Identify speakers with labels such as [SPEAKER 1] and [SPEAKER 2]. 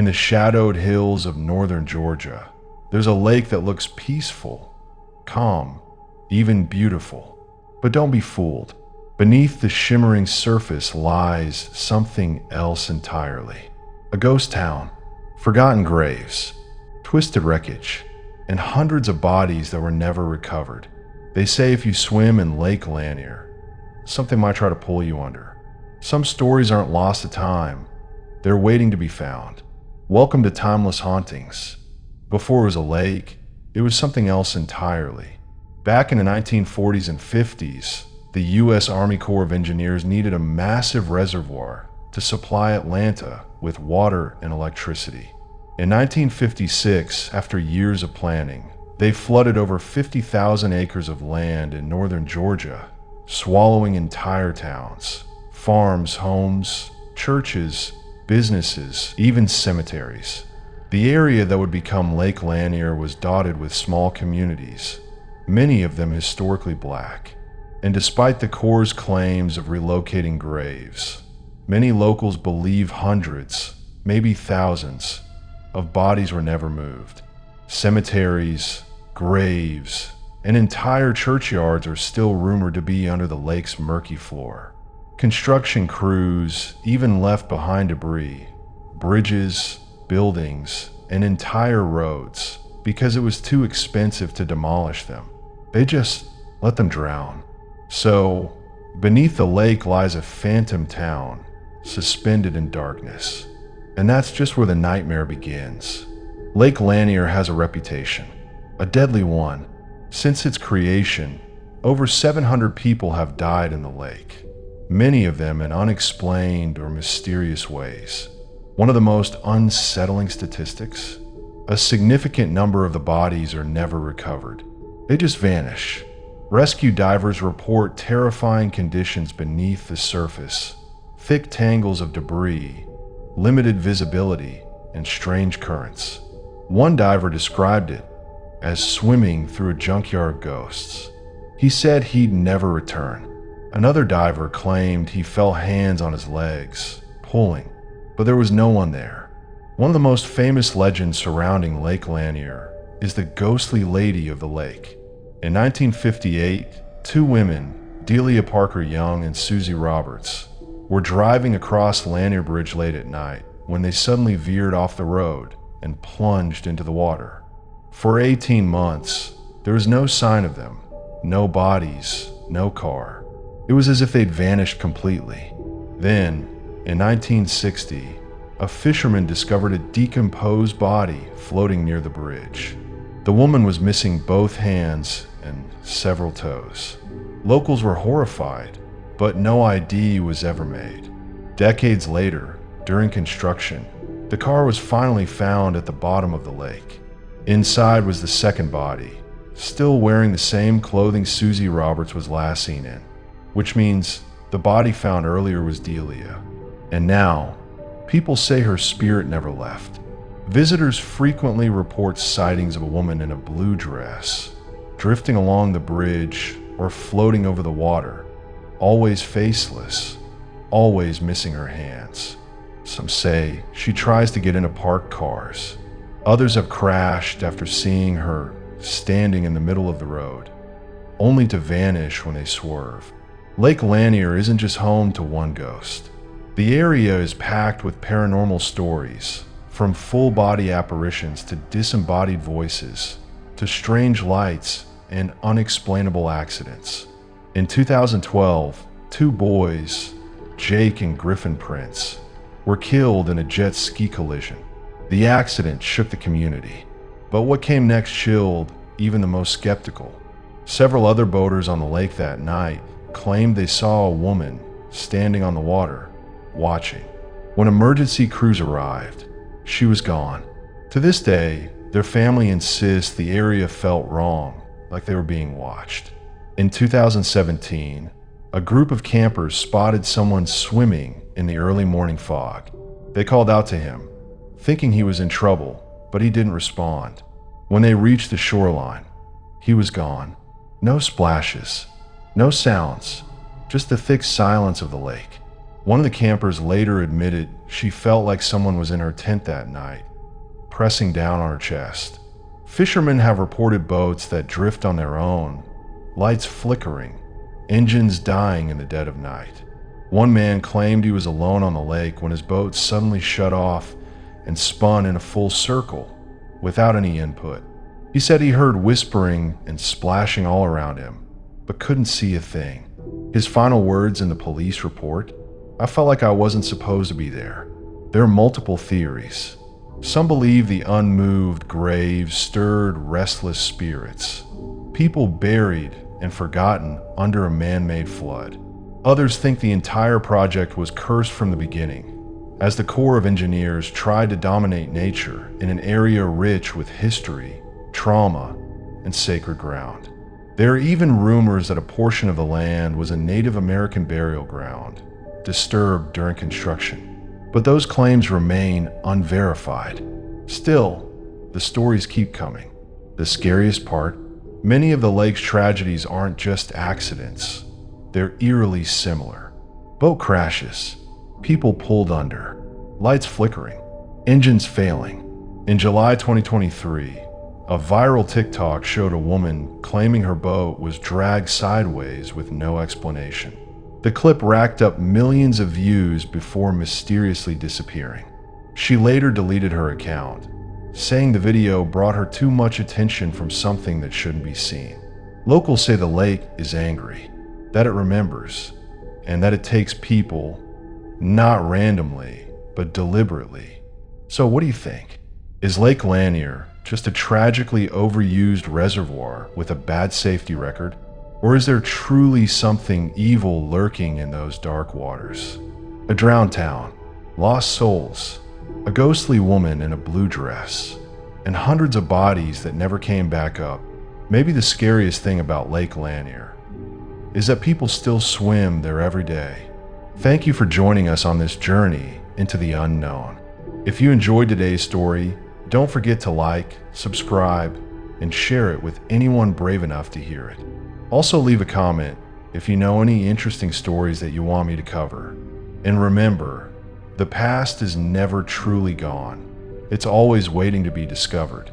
[SPEAKER 1] In the shadowed hills of northern Georgia, there's a lake that looks peaceful, calm, even beautiful. But don't be fooled. Beneath the shimmering surface lies something else entirely. A ghost town, forgotten graves, twisted wreckage, and hundreds of bodies that were never recovered. They say if you swim in Lake Lanier, something might try to pull you under. Some stories aren't lost to time. They're waiting to be found. Welcome to Timeless Hauntings. Before it was a lake, it was something else entirely. Back in the 1940s and 50s, the U.S. Army Corps of Engineers needed a massive reservoir to supply Atlanta with water and electricity. In 1956, after years of planning, they flooded over 50,000 acres of land in northern Georgia, swallowing entire towns, farms, homes, churches, businesses, even cemeteries. The area that would become Lake Lanier was dotted with small communities, many of them historically black. And despite the Corps' claims of relocating graves, many locals believe hundreds, maybe thousands, of bodies were never moved. Cemeteries, graves, and entire churchyards are still rumored to be under the lake's murky floor. Construction crews even left behind debris, bridges, buildings, and entire roads because it was too expensive to demolish them. They just let them drown. So, beneath the lake lies a phantom town, suspended in darkness. And that's just where the nightmare begins. Lake Lanier has a reputation, a deadly one. Since its creation, over 700 people have died in the lake, many of them in unexplained or mysterious ways. One of the most unsettling statistics, a significant number of the bodies are never recovered. They just vanish. Rescue divers report terrifying conditions beneath the surface, thick tangles of debris, limited visibility, and strange currents. One diver described it as swimming through a junkyard of ghosts. He said he'd never return. Another diver claimed he felt hands on his legs, pulling, but there was no one there. One of the most famous legends surrounding Lake Lanier is the ghostly lady of the lake. In 1958, two women, Delia Parker Young and Susie Roberts, were driving across Lanier Bridge late at night when they suddenly veered off the road and plunged into the water. For 18 months, there was no sign of them, no bodies, no car. It was as if they'd vanished completely. Then, in 1960, a fisherman discovered a decomposed body floating near the bridge. The woman was missing both hands and several toes. Locals were horrified, but no ID was ever made. Decades later, during construction, the car was finally found at the bottom of the lake. Inside was the second body, still wearing the same clothing Susie Roberts was last seen in, which means the body found earlier was Delia. And now, people say her spirit never left. Visitors frequently report sightings of a woman in a blue dress, drifting along the bridge or floating over the water, always faceless, always missing her hands. Some say she tries to get into parked cars. Others have crashed after seeing her standing in the middle of the road, only to vanish when they swerve. Lake Lanier isn't just home to one ghost. The area is packed with paranormal stories, from full-body apparitions to disembodied voices, to strange lights and unexplainable accidents. In 2012, two boys, Jake and Griffin Prince, were killed in a jet ski collision. The accident shook the community, but what came next chilled even the most skeptical. Several other boaters on the lake that night claimed they saw a woman standing on the water, watching. When emergency crews arrived, she was gone. To this day, their family insists the area felt wrong, like they were being watched. In 2017, a group of campers spotted someone swimming in the early morning fog. They called out to him, thinking he was in trouble, but he didn't respond. When they reached the shoreline, he was gone. No splashes, no sounds, just the thick silence of the lake. One of the campers later admitted she felt like someone was in her tent that night, pressing down on her chest. Fishermen have reported boats that drift on their own, lights flickering, engines dying in the dead of night. One man claimed he was alone on the lake when his boat suddenly shut off and spun in a full circle without any input. He said he heard whispering and splashing all around him, but couldn't see a thing. His final words in the police report: "I felt like I wasn't supposed to be there." There are multiple theories. Some believe the unmoved grave stirred restless spirits, people buried and forgotten under a man-made flood. Others think the entire project was cursed from the beginning, as the Corps of Engineers tried to dominate nature in an area rich with history, trauma, and sacred ground. There are even rumors that a portion of the land was a Native American burial ground, disturbed during construction. But those claims remain unverified. Still, the stories keep coming. The scariest part: many of the lake's tragedies aren't just accidents. They're eerily similar. Boat crashes, people pulled under, lights flickering, engines failing. In July 2023, a viral TikTok showed a woman claiming her boat was dragged sideways with no explanation. The clip racked up millions of views before mysteriously disappearing. She later deleted her account, saying the video brought her too much attention from something that shouldn't be seen. Locals say the lake is angry, that it remembers, and that it takes people, not randomly, but deliberately. So what do you think? Is Lake Lanier just a tragically overused reservoir with a bad safety record? Or is there truly something evil lurking in those dark waters? A drowned town, lost souls, a ghostly woman in a blue dress, and hundreds of bodies that never came back up. Maybe the scariest thing about Lake Lanier is that people still swim there every day. Thank you for joining us on this journey into the unknown. If you enjoyed today's story, don't forget to like, subscribe, and share it with anyone brave enough to hear it. Also leave a comment if you know any interesting stories that you want me to cover. And remember, the past is never truly gone. It's always waiting to be discovered.